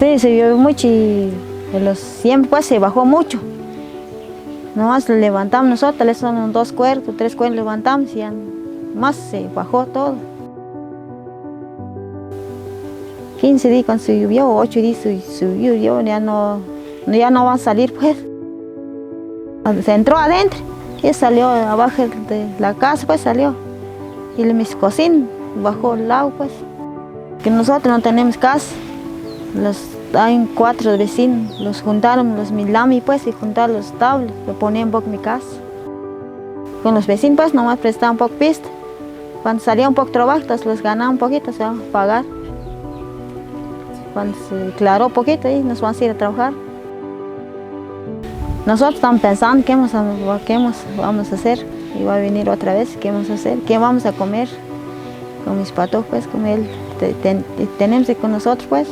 Sí, se llovió mucho y de los 100 pues se bajó mucho. Nomás levantamos nosotros, le son 2 cuerpos, 3 cuerpos levantamos y ya más se bajó todo. 15 días cuando se llovió, 8 días se llovió, ya no van a salir pues. Se entró adentro y salió abajo de la casa pues salió. Y mis cocinas bajó el agua pues. Que nosotros no tenemos casa. Hay 4 vecinos, los juntaron los milami pues y juntaron los tablas, lo ponían un poco en mi casa. Con los vecinos pues nomás prestaban un poco pista. Cuando salía un poco trabajo, entonces los ganaban un poquito, se van a pagar. Cuando se aclaró un poquito ahí nos vamos a ir a trabajar. Nosotros estamos pensando qué vamos a hacer. Y va a venir otra vez, qué vamos a hacer, qué vamos a comer. Con mis patojos pues, con él, tenemos con nosotros pues.